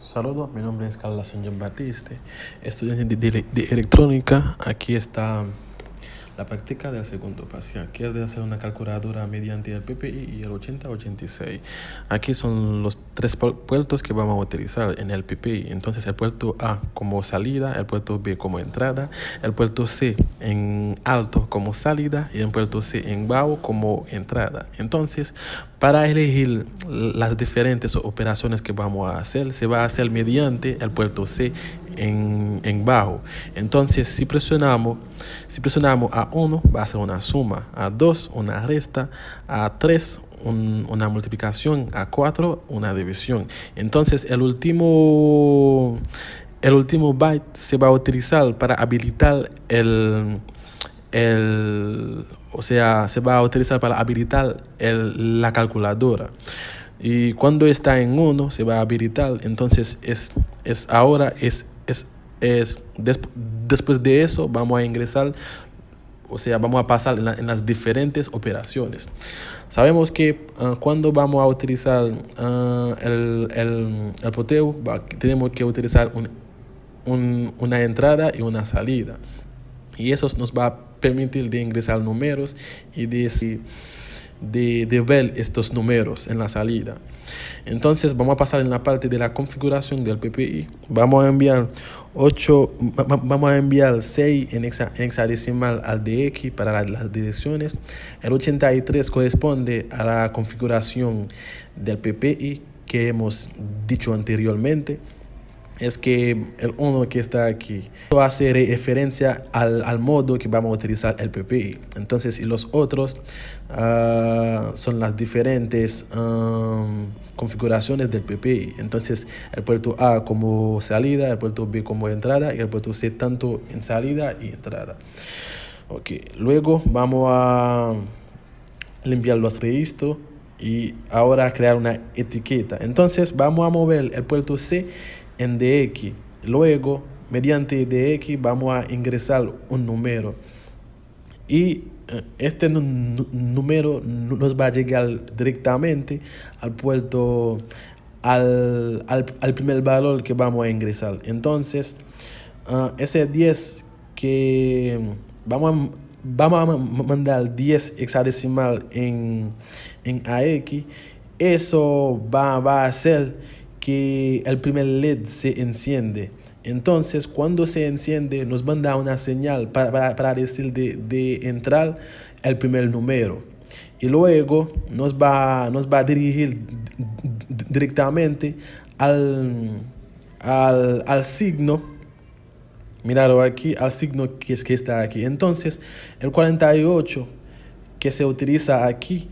Saludos, mi nombre es Carlos Jean Batiste, estudiante de electrónica. Aquí está la práctica del segundo parcial, que es de hacer una calculadora mediante el PPI y el 8086. Aquí son los tres puertos que vamos a utilizar en el PPI. Entonces el puerto A como salida, el puerto B como entrada, el puerto C en alto como salida y el puerto C en bajo como entrada. Entonces, para elegir las diferentes operaciones que vamos a hacer, se va a hacer mediante el puerto C en bajo. Entonces, si presionamos a 1, va a ser una suma, a 2, una resta, a 3, una multiplicación, a 4, una división. Entonces, el último byte se va a utilizar para habilitar se va a utilizar para habilitar la calculadora. Y cuando está en 1 se va a habilitar. Entonces después de eso vamos a ingresar, vamos a pasar en las diferentes operaciones. Sabemos que cuando vamos a utilizar el porteo, tenemos que utilizar una entrada y una salida. Y eso nos va a permitir de ingresar números y de ver estos números en la salida. Entonces vamos a pasar en la parte de la configuración del PPI. Vamos a enviar 6 en hexadecimal al DX para las direcciones. El 83 corresponde a la configuración del PPI que hemos dicho anteriormente. Es que el 1 que está aquí hace referencia al modo que vamos a utilizar el PPI. Entonces, y los otros son las diferentes configuraciones del PPI. Entonces, el puerto A como salida, el puerto B como entrada y el puerto C tanto en salida y entrada. Ok, luego vamos a limpiar los registros y ahora crear una etiqueta. Entonces, vamos a mover el puerto C en DX. Luego, mediante DX, vamos a ingresar un número. Y este número nos va a llegar directamente al puerto, al primer valor que vamos a ingresar. Entonces, ese 10 que vamos a mandar 10 hexadecimal en AX, eso va a hacer que el primer LED se enciende. Entonces, cuando se enciende, nos manda una señal para decir de entrar el primer número. Y luego nos va a dirigir directamente al signo. Míralo aquí, al signo que está aquí. Entonces, el 48 que se utiliza aquí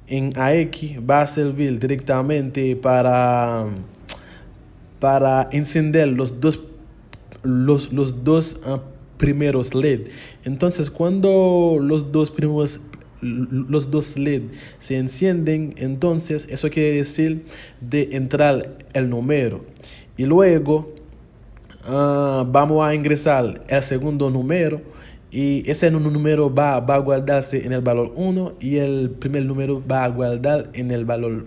en AX va a servir directamente para encender los dos primeros LED. Entonces, cuando los dos LED se encienden, entonces eso quiere decir de entrar el número. Y luego vamos a ingresar el segundo número. Y ese número va a guardarse en el valor 1 y el primer número va a guardar en el valor.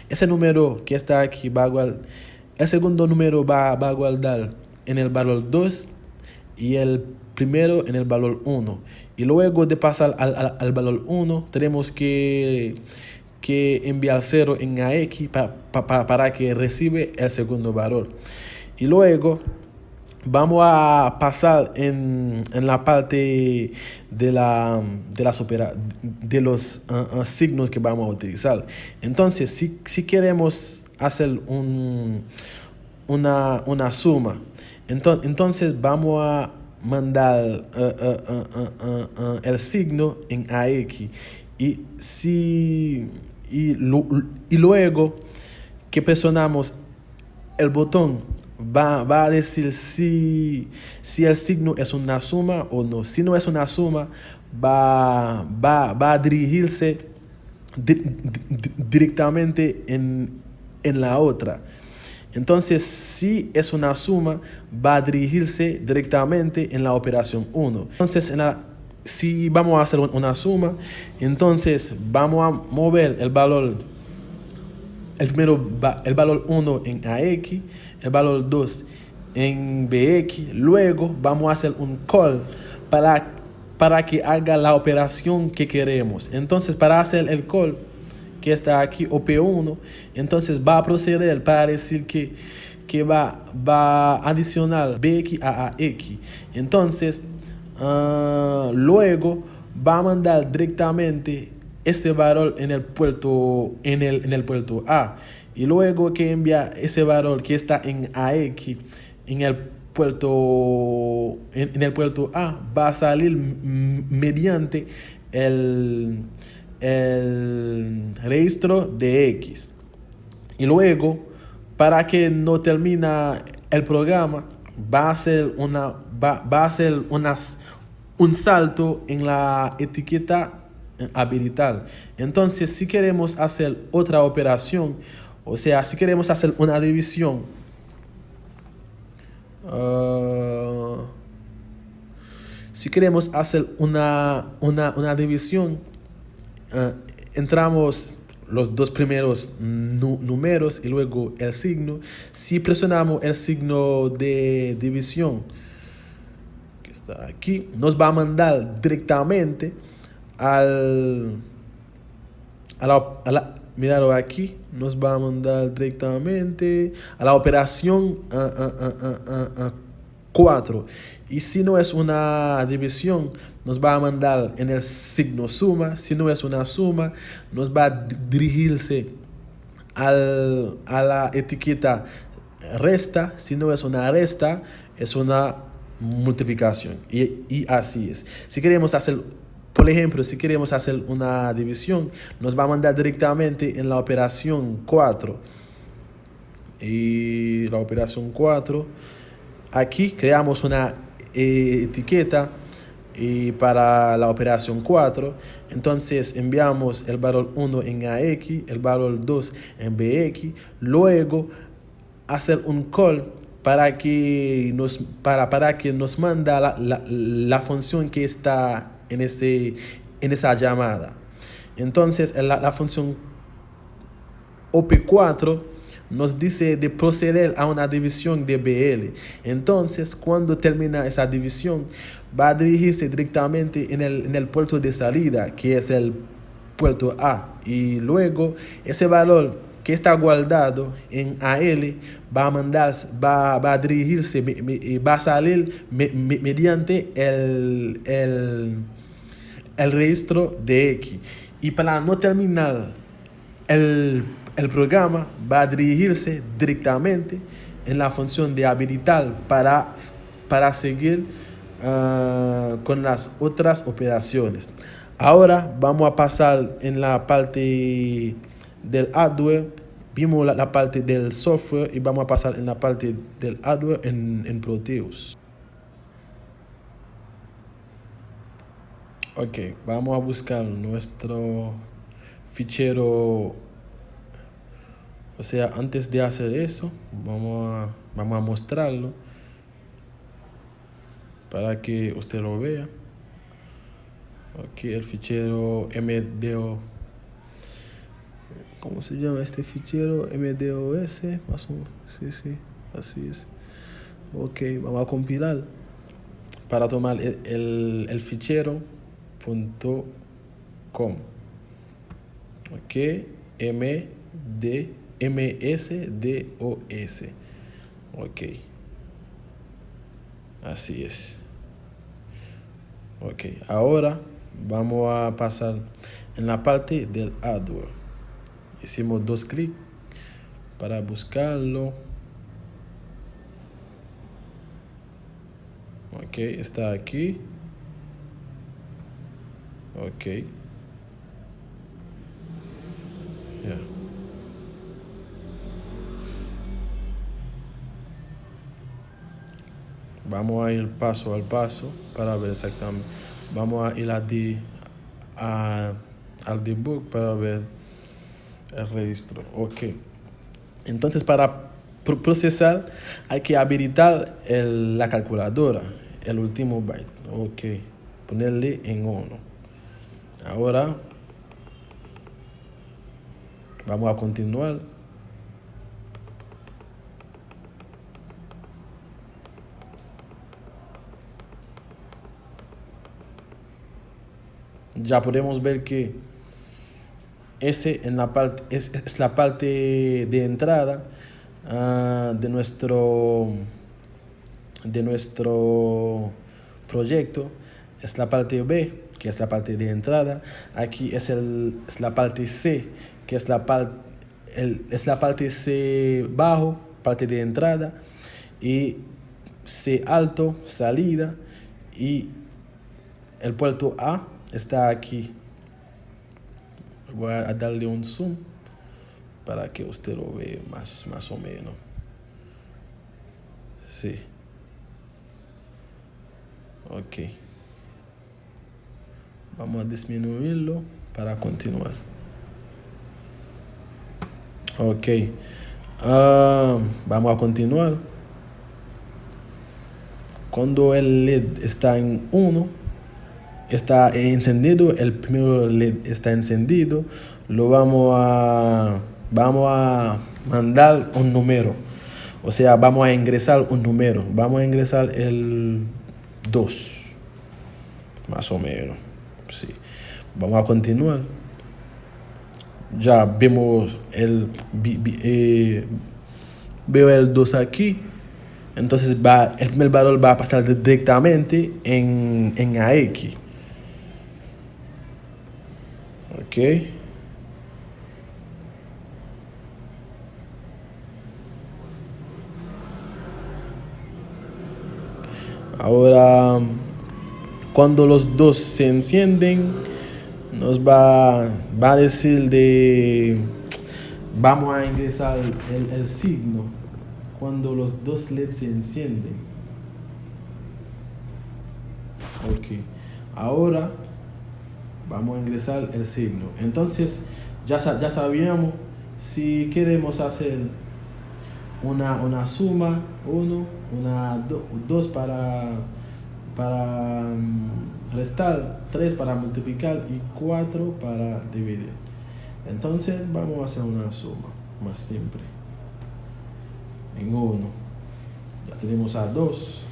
Ese número que está aquí va a guardar. El segundo número va a guardar en el valor 2 y el primero en el valor 1. Y luego de pasar al valor 1, tenemos que enviar 0 en AX para que reciba el segundo valor. Y luego vamos a pasar en la parte de los signos que vamos a utilizar. Entonces, si queremos hacer una suma, entonces vamos a mandar el signo en AX. Y luego que presionamos el botón, va a decir si el signo es una suma o no. Si no es una suma, va a dirigirse directamente en la otra. Entonces, si es una suma, va a dirigirse directamente en la operación 1. Entonces, si vamos a hacer una suma, entonces vamos a mover el valor el valor 1 en AX, el valor 2 en BX. Luego vamos a hacer un call para que haga la operación que queremos. Entonces, para hacer el call que está aquí, OP1, entonces va a proceder para decir que va a adicionar BX a AX. Entonces, luego va a mandar directamente este valor en el puerto A, y luego que envía ese valor que está en AX en el puerto A, va a salir mediante el registro de X. Y luego, para que no termine el programa, va a hacer un salto en la etiqueta habilitar. Entonces, si queremos hacer otra operación, o sea, si queremos hacer una división, si queremos hacer una división, entramos los dos primeros números y luego el signo. Si presionamos el signo de división, que está aquí, nos va a mandar directamente míralo aquí, nos va a mandar directamente a la operación 4. Y si no es una división, nos va a mandar en el signo suma. Si no es una suma, nos va a dirigirse a la etiqueta resta. Si no es una resta, es una multiplicación. Y así es. Si queremos hacer, por ejemplo, si queremos hacer una división, nos va a mandar directamente en la operación 4. Y la operación 4, aquí creamos una etiqueta para la operación 4. Entonces enviamos el valor 1 en AX, el valor 2 en BX. Luego hacer un call para que nos manda la función que está en esa llamada. Entonces la función OP4 nos dice de proceder a una división de BL. Entonces, cuando termina esa división, va a dirigirse directamente en el puerto de salida, que es el puerto A. Y luego, ese valor que está guardado en AL va a dirigirse, va a salir mediante el registro de X. Y para no terminar el programa, va a dirigirse directamente en la función de habilitar para seguir con las otras operaciones. Ahora vamos a pasar en la parte del hardware. Vimos la parte del software y vamos a pasar en la parte del hardware en Proteus. Ok, vamos a buscar nuestro fichero. O sea, antes de hacer eso, vamos a mostrarlo para que usted lo vea. Ok, el fichero MDO. ¿Cómo se llama este fichero? MDOS. Sí, así es. Ok, vamos a compilar para tomar el fichero .com. Ok, MSDOS. Ok, así es. Ok, ahora vamos a pasar en la parte del hardware. Hicimos 2 clics para buscarlo. Ok, está aquí. Ok. Yeah. Vamos a ir paso al paso para ver exactamente. Vamos a ir al debug para ver el registro. Ok. Entonces, para procesar hay que habilitar la calculadora, el último byte. Ok. Ponerle en 1. Ahora vamos a continuar ya podemos ver que ese en la parte, es la parte de entrada de nuestro proyecto. Es la parte B, que es la parte de entrada. Aquí es la parte C, que es es la parte C bajo, parte de entrada, y C alto, salida, y el puerto A está aquí. Voy a darle un zoom para que usted lo vea más o menos. Sí. Ok. Vamos a disminuirlo para continuar. Ok. Vamos a continuar. Cuando el LED está en 1, está encendido, el primer LED está encendido, vamos a mandar un número. O sea, vamos a ingresar un número. Vamos a ingresar el 2, más o menos. Sí. Vamos a continuar. Ya vemos veo el 2 aquí. Entonces el primer valor va a pasar directamente en AX. Ok. Ahora, cuando los dos se encienden, nos va a decir vamos a ingresar el signo cuando los dos LEDs se encienden. Ok. Ahora vamos a ingresar el signo. Entonces, ya sabíamos si queremos hacer una suma, 1, una 2 para restar, 3 para multiplicar y 4 para dividir. Entonces vamos a hacer una suma más simple. En 1 ya tenemos a 2.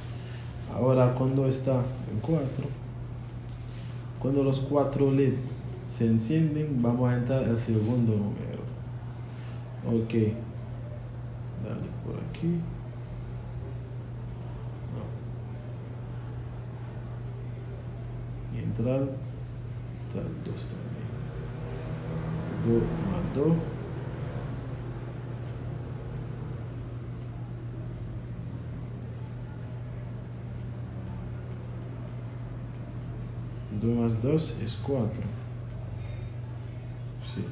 Ahora cuando está en 4, cuando los 4 LED se encienden, vamos a entrar el segundo número. Ok. Dale por aquí. Y entrar 2 también. 2 más 2. Dos más 2 es 4. Sí.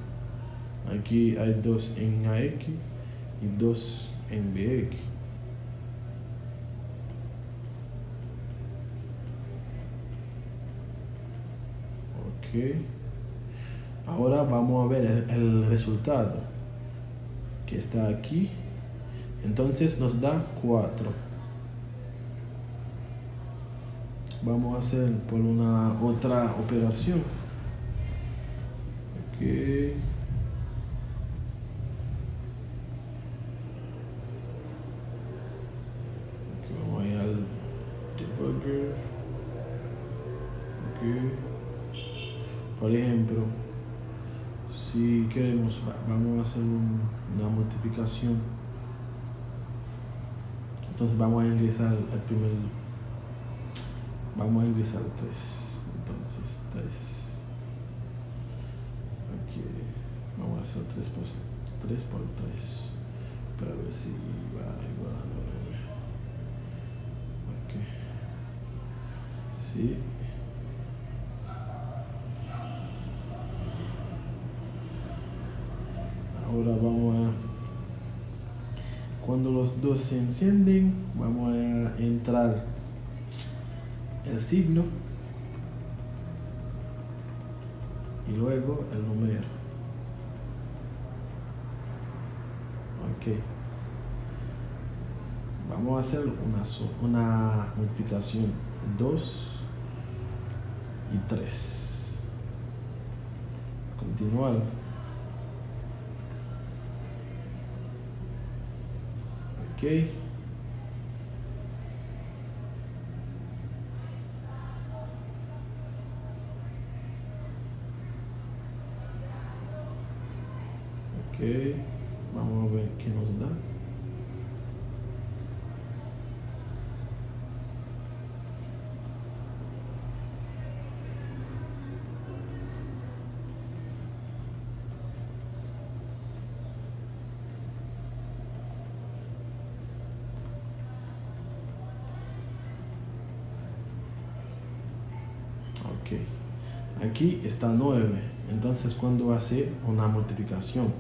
Aquí hay 2 en AX y 2 en BX. Ok. Ahora vamos a ver el resultado que está aquí. Entonces nos da 4. Vamos a hacer por una otra operación. Ok. Vamos a ir al debugger. Ok. Por ejemplo, si queremos, vamos a hacer una multiplicación. Entonces vamos a ingresar el primer. Vamos a ingresar 3. Entonces 3. Aquí vamos a hacer 3 por 3 para ver si va igual a 9. Ok. Sí. Ahora cuando los dos se encienden, vamos a entrar el signo y luego el número. Ok. Vamos a hacer una multiplicación. 2 y 3. Continuar. Ok. Ok, vamos a ver qué nos da. Ok, aquí está 9. Entonces cuando hace una multiplicación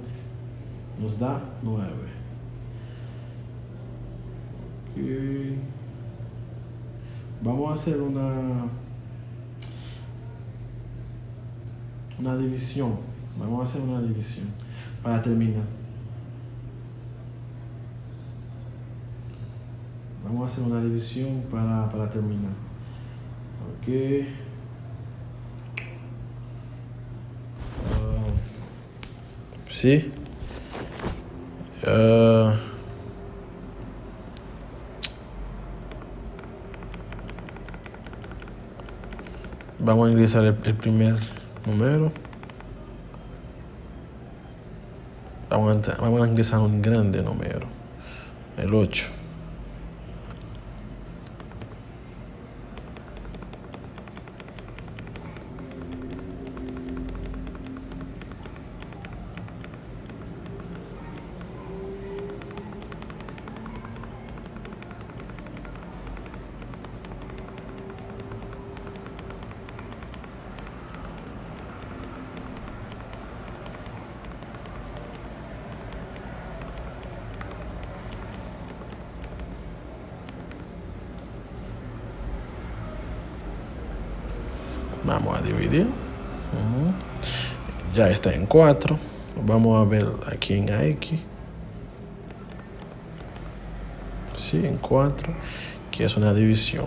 nos da 9. Okay. Vamos a hacer una división. Vamos a hacer una división para terminar. Vamos a hacer una división para terminar. Ok. Sí. Vamos a ingresar el primer número. Vamos a ingresar un grande número, el 8. Vamos a dividir. Ya está en 4. Vamos a ver aquí en AX. Sí, en 4, que es una división.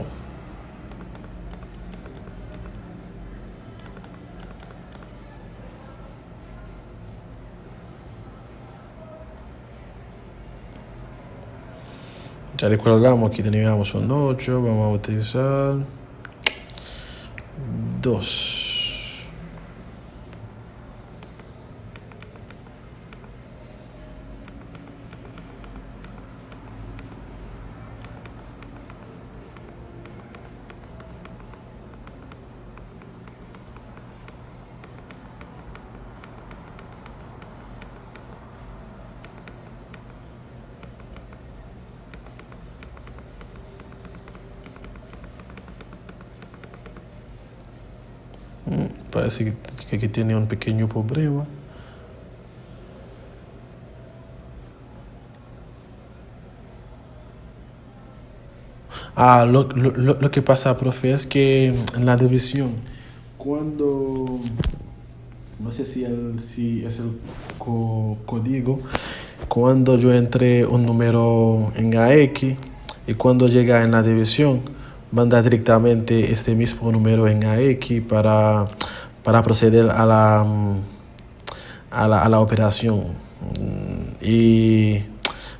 Ya recordamos que teníamos un 8. Vamos a utilizar 2. Parece que aquí tiene un pequeño problema. Lo que pasa, profe, es que en la división, cuando, no sé si es el código, cuando yo entre un número en AX y cuando llega en la división, manda directamente este mismo número en AX para proceder a la operación. Y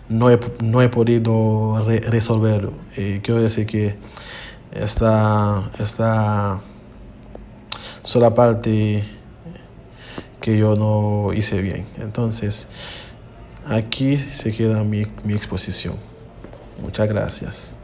no he podido resolverlo. Quiero decir que esta sola parte que yo no hice bien. Entonces, aquí se queda mi exposición. Muchas gracias.